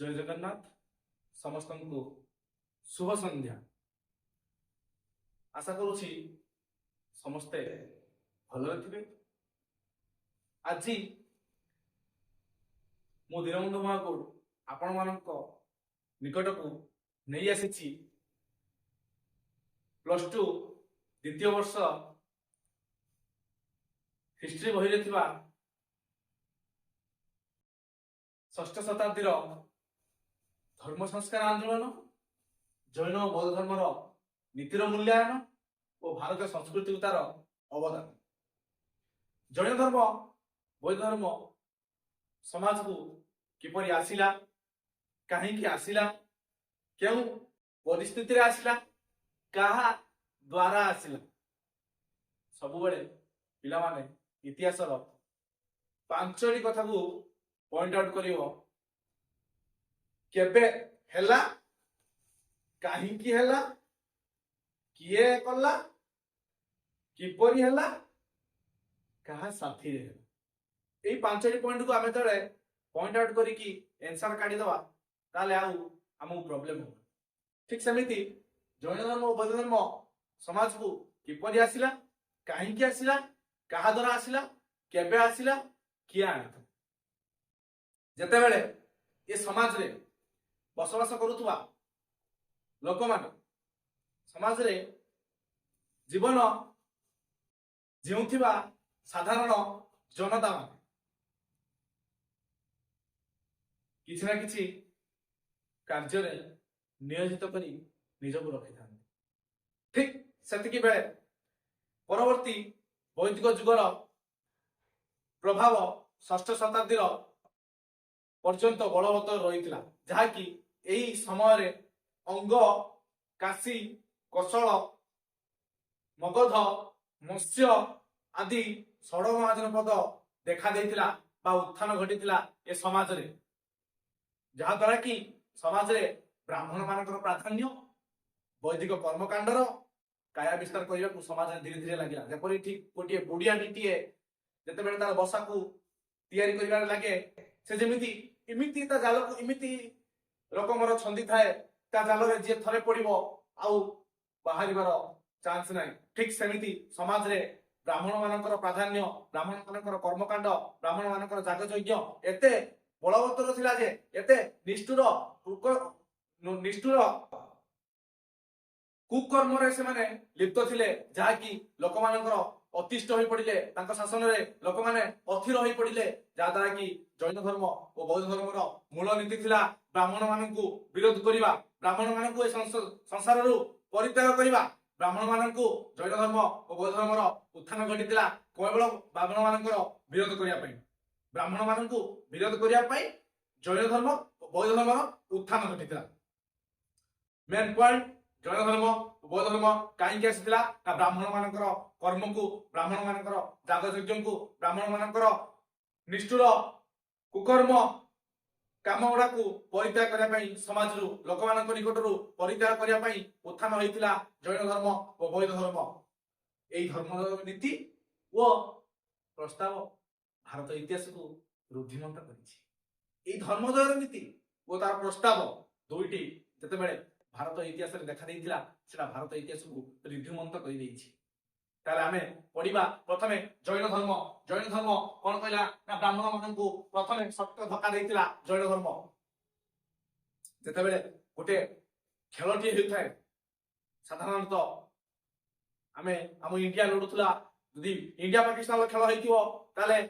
जय जगन्नाथ समस्त को शुभ संध्या। आशा करुछि समस्ते भलरे थिबे। आज मु दीनबंधु महाकुड़ आपण मानक निकट को नहीं आसी +2 द्वितीय वर्ष हिस्ट्री बही रे थिबा षष्ठ शताब्दी धर्म संस्कार आंदोलन, जैन और बौद्ध धर्मर नीतिर मूल्यांकन और भारतीय संस्कृति तार अवदान। जैन धर्म बौद्ध धर्म समाज को किपरि आसिला, कहीं आसिला, क्यों परिस्थिति रे आसिला, कहा द्वारा आसिला, सब बेले पिला माने इतिहासर पांचटी कथा को पॉइंट आउट करिवो। केबे हेला, कहीं हेला, किए कला, किपरि हेला, कहा साथी रे। एई पांचटी पॉइंट को आमे तळे पॉइंट आउट करी कि आंसर काढी दवा ताले आमु प्रॉब्लम हो। ठीक सेमिति जैन धर्म और बौद्ध धर्म समाज को किपरि आसिला, कहीं आसिला, कहा द्वारा आसिला, केबे आसिला, किए आनिथा। जेते बेले ये समाज रे बसवास करुवा लोक मान समाज रे जीवन जीउथिबा साधारण जनता मान किछि ना किछि कार्य रे नियोजित करी निजको रखि थान। ठीक सेतिकी बेले परवर्ती वैदिक जुगर प्रभाव षष्ठ शताब्दी पर्यंत बलवत्तर रही, जहाँकि यही समय अंग, काशी, कौशल, मगध, मत्स्य आदि षड़ महाजनपद देखा देइतिला बा उत्थान घटितिला ए समाज रे, जहा द्वारा कि समाज रे ब्राह्मण मानकर प्राधान्य वैदिक कर्मकांडर काया विस्तार करने को समाज रे धीरे धीरे लगिला। जेपरि ठीक गोटे बुढ़िया टीए जते बेले तार बसा को तैयारी करिवार लागे, से जेमिति इमिति ता जाल को इमिति रकमर छंदी थाए, ता जाल रे जे थरे पड़िबो आउ बाहरिबार चांस नाही। ठीक सेमिति समाज रे ब्राह्मण मानकर प्राधान्य, ब्राह्मण मानकर कर्मकांड, ब्राह्मण मानकर जागयज्ञ एते बलवत्तर थिला जे एते निष्ठुर कुकर्म रे से माने लिप्त थिले, जहा कि लोक मानकर अतिष्ठ होई पड़िले, तांका शासन रे लोक माने अथिर होई पड़िले, जहा द्वारा कि जैन धर्म और बौद्ध धर्मर मूल नीति थिला ब्राह्मण माननकु विरोध करिबा, ब्राह्मण माननकु ए संसार रु परित्याग करिबा, ब्राह्मण माननकु जैन धर्म और बौद्ध धर्मर उत्थान घटितिला केवल ब्राह्मण माननकर विरोध करिया पई। ब्राह्मण माननकु विरोध करिया पई जैन धर्म और बौद्ध धर्मर उत्थान घटितिला। मेन पॉइंट जैन धर्म बौद्ध धर्म कहीं आसाला ना ब्राह्मण मानकर कर्म को, ब्राह्मण मानकर जागयज्ञ को, ब्राह्मण मानकर निष्ठुर कुकर्म काम गुड़ा को परित्याग करने समाज लोक मान निकट परित्याग करने उत्थान होता जैन धर्म और बौद्ध धर्म। यही धर्म नीति वो प्रस्ताव भारत इतिहास को रुद्धिमंत कर धर्मोदय नीति वो तार प्रस्ताव दुईटी जितेबाला भारत इतिहास देखा देइतिला, सेटा भारत इतिहास को रुद्धिमंत कर देइछि। ताले आमे पढ़िबा प्रथमे जैन धर्म। जैन धर्म कोन कहला ना ब्राह्मण माननकु प्रथमे सत्य धक्का देइतिला जैन धर्म। जेतेबेले गोटे खेलटी हेउथाय, साधारणतः आमे हम इंडिया लड़ुतला, यदि इंडिया पाकिस्तान खेल हेतिबो ताले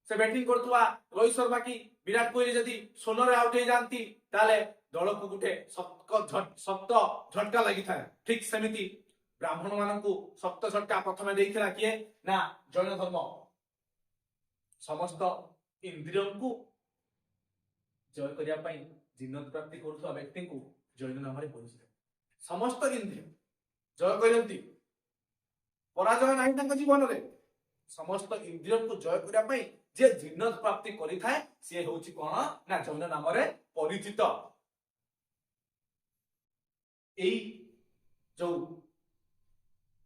से बैटिंग करतुवा रोहित शर्मा की विराट कोहली जदि सोनरे आउट हो जानती ताले दल को गोटे शक्त झटका लगी था। ठीक सेमिति ब्राह्मण माननकु शक्त झटका प्रथमे देइथिला किए ना जैन धर्म। समस्त इंद्रियों को जय करिया पई जिन्नत प्राप्ति करुवा व्यक्ति को जैन नाम रे परिचित। समस्त इंद्रिय जय करंती, पराजय नाही तांका जीवन रे। समस्त इंद्रियों को जय करिया पई जे जिन्नत प्राप्ति करि थाए से होछि कोन ना जैन नाम रे परिचित। एई जो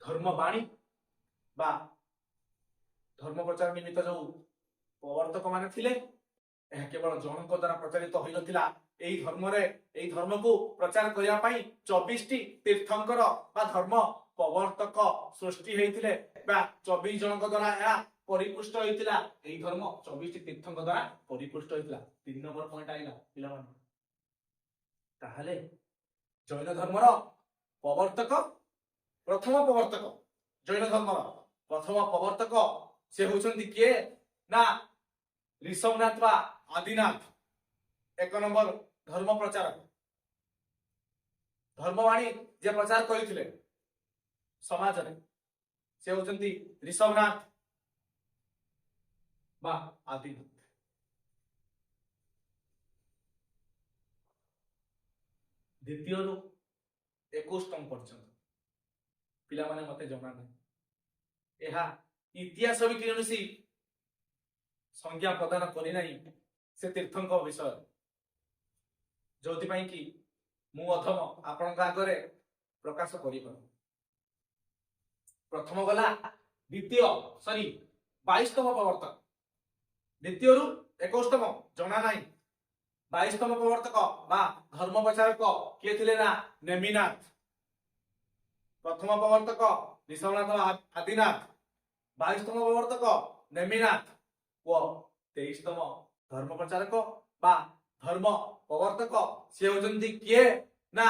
धर्मवाणी बा धर्म प्रचार निमित्त जो प्रवर्तक माने थिले ଏହା କେବଳ ଜଣଙ୍କ ଦ୍ୱାରା ପ୍ରଚାରିତ ହୋଇନଥିଲା। ଏହି ଧର୍ମରେ ଏହି ଧର୍ମକୁ ପ୍ରଚାର କରିବା ପାଇଁ 24ଟି ତୀର୍ଥଙ୍କର ବା ଧର୍ମ ପ୍ରବର୍ତ୍ତକ ସୃଷ୍ଟି ହେଇଥିଲେ ବା 24 ଜଣଙ୍କ ଦ୍ୱାରା ଏହା ପରିପୁଷ୍ଟ ହୋଇଥିଲା। ଏହି ଧର୍ମ 24ଟି ତୀର୍ଥଙ୍କ ଦ୍ୱାରା ପରିପୁଷ୍ଟ ହୋଇଥିଲା। 3 ନମ୍ବର ପଏଣ୍ଟ ଆଇଲା ପିଲାମାନେ। ତାହେଲେ ଜୈନ ଧର୍ମର ପ୍ରବର୍ତ୍ତକ ପ୍ରଥମ ପ୍ରବର୍ତ୍ତକ ଜୈନ ଧର୍ମର ପ୍ରଥମ ପ୍ରବର୍ତ୍ତକ ସେ ହେଉଛନ୍ତି କିଏ ନା ঋଷଭନାଥ ବା ଆଦିନାଥ। 1 ନମ୍ବର ଧର୍ମ ପ୍ରଚାରକ ଧର୍ମବାଣୀ ଯେ ପ୍ରଚାର କରିଥିଲେ ସମାଜରେ ସେ ହେଉଛନ୍ତି ঋଷଭନାଥ ବା ଆଦିନାଥ। ଦ୍ୱିତୀୟରୁ 21ତମ ପର୍ଯ୍ୟନ୍ତ ପିଲାମାନେ ମତେ ଜଣା ନାହିଁ। ଏହା ଇତିହାସ ବି କୌଣସି ସଂଜ୍ଞା ପ୍ରଦାନ କରିନାହିଁ ସେ ତୀର୍ଥଙ୍କ ବିଷୟରେ, ଯୋଉଥିପାଇଁ କି ମୁଁ ଅଧମ ଆପଣଙ୍କ ଆଗରେ ପ୍ରକାଶ କରିପାରୁ। ପ୍ରଥମ ଗଲା ଦ୍ୱିତୀୟ 22ତମ ପ୍ରବର୍ତ୍ତକ। ଦ୍ୱିତୀୟରୁ 21ତମ ଜଣା ନାହିଁ। 22ତମ ପ୍ରବର୍ତ୍ତକ ବା ଧର୍ମ ପ୍ରଚାରକ କିଏ ଥିଲେ ନା ନେମିନାଥ। ପ୍ରଥମ ପ୍ରବର୍ତ୍ତକ ঋଷଭନାଥ ଆଦିନାଥ, 22ତମ ପ୍ରବର୍ତ୍ତକ ନେମିନାଥ ଓ 23ତମ ଧର୍ମ ପ୍ରଚାରକ ବା ଧର୍ମ ପ୍ରବର୍ତ୍ତକ ସେ ହେଉଛନ୍ତି କିଏ ନା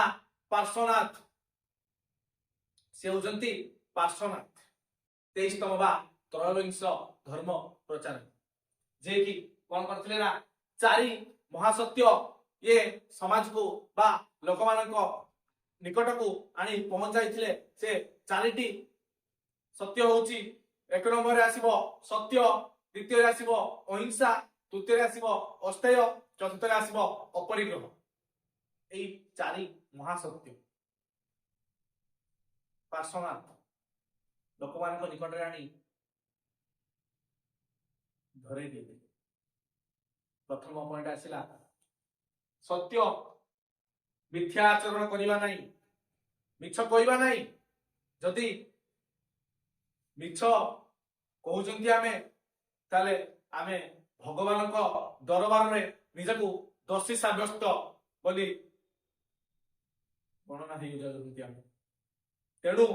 ପାର୍ଶ୍ୱନାଥ। ସେ ହେଉଛନ୍ତି ପାର୍ଶ୍ୱନାଥ 23ତମ ବା ତ୍ରୟୋବିଂଶ ଧର୍ମ ପ୍ରଚାରକ, ଯିଏକି କଣ କରିଥିଲେ ନା 4 ମହାସତ୍ୟ ଇଏ ସମାଜକୁ ବା ଲୋକମାନଙ୍କ ନିକଟକୁ ଆଣି ପହଞ୍ଚାଇଥିଲେ। ସେ 4ଟି ସତ୍ୟ ହଉଛି 1 ନମ୍ବରରେ ଆସିବ ସତ୍ୟ, ଦ୍ୱିତୀୟରେ ଆସିବ ଅହିଂସା, ତୃତୀୟରେ ଆସିବ ଅସ୍ତେୟ, ଚତୁର୍ଥରେ ଆସିବ ଅପରିଗ୍ରହ। এই 4 ମହାସତ୍ୟ ପାର୍ଶ୍ୱନାଥ ଲୋକମାନଙ୍କ ନିକଟରେ ଆଣି ଧରେଇ ଦେଲେ। ପ୍ରଥମ ପଏଣ୍ଟ ଆସିଲା ସତ୍ୟ, ମିଥ୍ୟା ଆଚରଣ କରିବା ନାହିଁ, ମିଛ କହିବା ନାହିଁ। ଯଦି ମିଛ କହୁଛନ୍ତି ଆମେ ତାହେଲେ ଆମେ ଭଗବାନଙ୍କ ଦରବାରରେ ନିଜକୁ ଦୋଷୀ ସାବ୍ୟସ୍ତ ବୋଲି ଗଣନା ହେଇଯାଉଛନ୍ତି ଆମେ। ତେଣୁ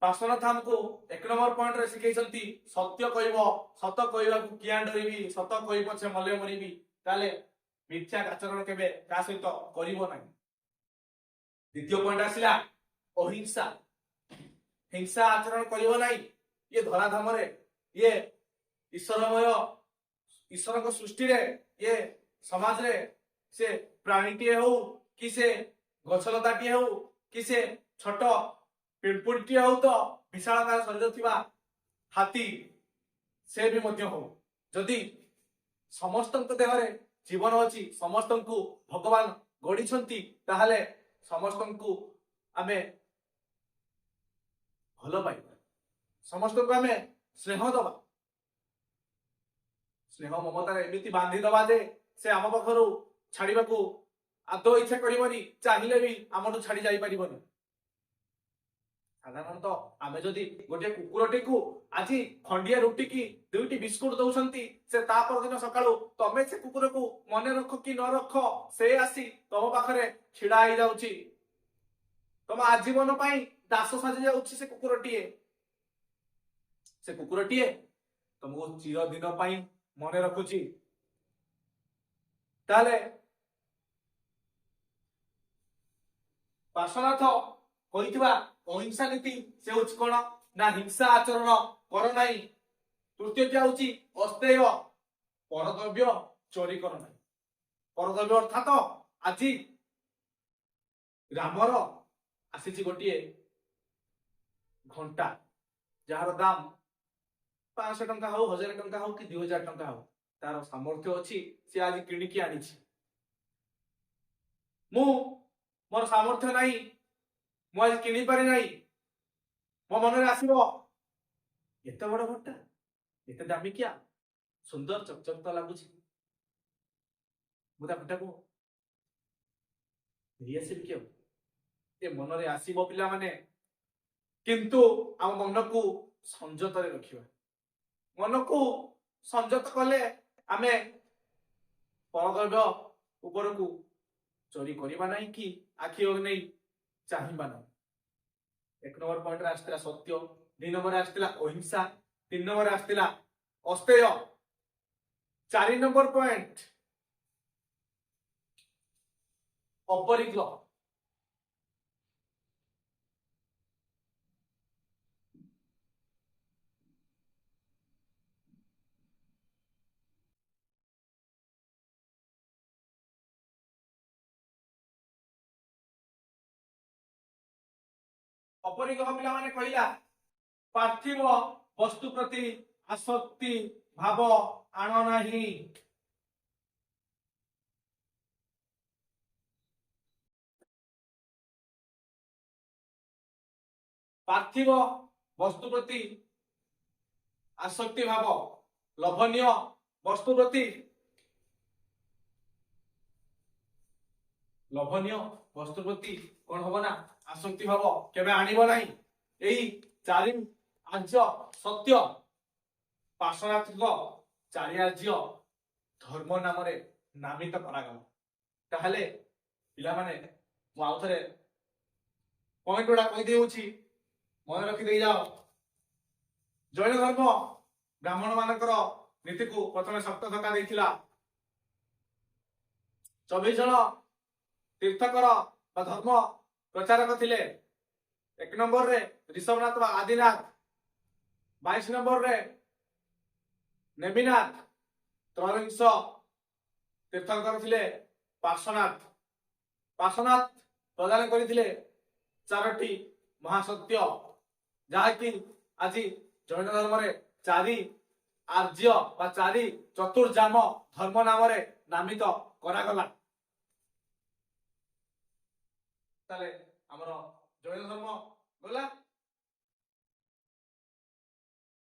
ପାର୍ଶ୍ୱନାଥ ଆମକୁ 1 ନମ୍ବର ପଏଣ୍ଟରେ ଶିଖେଇଛନ୍ତି ସତ୍ୟ କହିବ, ସତ କହିବାକୁ କିଆଁ ଡରିବି, ସତ କହି ପଛେ ମଲେ ମରିବି। ତାହେଲେ ମିଥ୍ୟା ଆଚରଣ କେବେ କାହା ସହିତ କରିବ ନାହିଁ। ଦ୍ୱିତୀୟ ପଏଣ୍ଟ ଆସିଲା ଅହିଂସା, ହିଂସା ଆଚରଣ କରିବ ନାହିଁ। ଇଏ ଧରାଧାମରେ ଇଏ ଈଶ୍ୱରମୟ ଈଶ୍ୱରଙ୍କ ସୃଷ୍ଟିରେ ଇଏ ସମାଜରେ ସେ ପ୍ରାଣୀଟିଏ ହଉ କି ସେ ଗଛଲତାଟିଏ ହଉ କି ସେ ଛୋଟ ପିମ୍ପୁଡ଼ିଟିଏ ହଉ ତ ବିଶାଳକାୟ ଶରୀର ଥିବା ହାତୀ ସେ ବି ମଧ୍ୟ ହଉ, ଯଦି ସମସ୍ତଙ୍କ ଦେହରେ ଜୀବନ ଅଛି, ସମସ୍ତଙ୍କୁ ଭଗବାନ ଗଢିଛନ୍ତି, ତାହେଲେ ସମସ୍ତଙ୍କୁ ଆମେ ଭଲ ପାଇବା, ସମସ୍ତଙ୍କୁ ଆମେ ସ୍ନେହ ଦବା। ସ୍ନେହ ମମତାରେ ଏମିତି ବାନ୍ଧି ଦବା ଯେ ସେ ଆମ ପାଖରୁ ଛାଡିବାକୁ ଆଦୌ ଇଚ୍ଛା କରିବନି, ଚାହିଁଲେ ବି ଆମଠୁ ଛାଡି ଯାଇପାରିବନି। ସାଧାରଣତଃ ଆମେ ଯଦି ଗୋଟିଏ କୁକୁରଟିକୁ ଆଜି ଖଣ୍ଡିଏ ରୁଟି କି 2ଟି ବିସ୍କୁଟ ଦଉଛନ୍ତି, ସେ ତା ପରଦିନ ସକାଳୁ ତମେ ସେ କୁକୁରକୁ ମନେ ରଖ କି ନ ରଖ, ସେ ଆସି ତମ ପାଖରେ ଛିଡା ହେଇଯାଉଛି। ତମ ଆଜୀବନ ପାଇଁ ଦାସ ସାଜି ଯାଉଛି ସେ କୁକୁରଟିଏ। ସେ କୁକୁରଟିଏ ତମକୁ ଚିରଦିନ ପାଇଁ ମନେ ରଖୁଛି। ତାହେଲେ ପାର୍ଶ୍ୱନାଥ କହିଥିବା ଅହିଂସା ନୀତି ସେ ହଉଛି କଣ ନା ହିଂସା ଆଚରଣ କର ନାହିଁ। ତୃତୀୟଟି ହଉଛି ଅସ୍ତେୟ, ପରଦ୍ରବ୍ୟ ଚୋରି କର ନାହିଁ। ପରଦ୍ରବ୍ୟ ଅର୍ଥାତ ଆଜି ରାମର ଆସିଛି ଗୋଟିଏ ଘଣ୍ଟା, ଯାହାର ଦାମ 500 ଟଙ୍କା ହଉ, 1000 ଟଙ୍କା ହଉ କି 2000 ଟଙ୍କା ହଉ, ତାର ସାମର୍ଥ୍ୟ ଅଛି, ସେ ଆଜି କିଣିକି ଆଣିଛି। ମୁଁ ମୋର ସାମର୍ଥ୍ୟ ନାହିଁ, ମୁଁ ଆଜି କିଣି ପାରି ନାହିଁ। ମୋ ମନରେ ଆସିବ ଏତେ ବଡ ଘଣ୍ଟା, ଏତେ ଦାମିକିଆ, ସୁନ୍ଦର ଚକଚକ ଲାଗୁଛି, ମୁଁ ତା ଘଣ୍ଟାକୁ ନେଇ ଆସିବି କି? ଏ ମନରେ ଆସିବ ପିଲାମାନେ, କିନ୍ତୁ ଆମ ମନକୁ ସଂଯତରେ ରଖିବା। ମନକୁ ସଂଯତ କଲେ ଆମେ परद्रव्य उपरकू चोरी करवा नहीं कि आखि नहीं चाहिए ना। एक नंबर पॉइंट रे आसला सत्य, 2 नंबर आसला अहिंसा, 3 नंबर आसला अस्तेय, 4 नंबर पॉइंट अपरिग्रह। अपरिग्रह पिला माने कहला पार्थिव वस्तु प्रति आसक्ति भाव आण नाही। पार्थिव वस्तु प्रति आसक्ति भाव, लोभनीय वस्तु प्रति कौन हम ना आसक्ति भाव केबे आनिब नाही। एही चारि आर्य सत्य पार्श्वनाथिक चारि आर्य धर्म नाम नामित करागला। ताहले पिला माने मु आउ थरे पॉइंट गुडा कहि देउछि, मन रखि देई जाओ। जैन धर्म ब्राह्मण मानकर नीति को प्रथम शक्त धक्का देइथिला। 24 जन तीर्थकर धर्म प्रचारक थिले। 1 नंबर रे ऋषभनाथ आदिनाथ, 22 नंबर रे नेमिनाथ, 23 तीर्थकर थिले पार्श्वनाथ। पार्श्वनाथ प्रदान करथिले 4टी महासत्य, जहाँकि आज जैन धर्म रे 4 आर्य बा 4 चतुर्जाम धर्म नाम नामित करागला। ताले हमर जैन धर्म गला।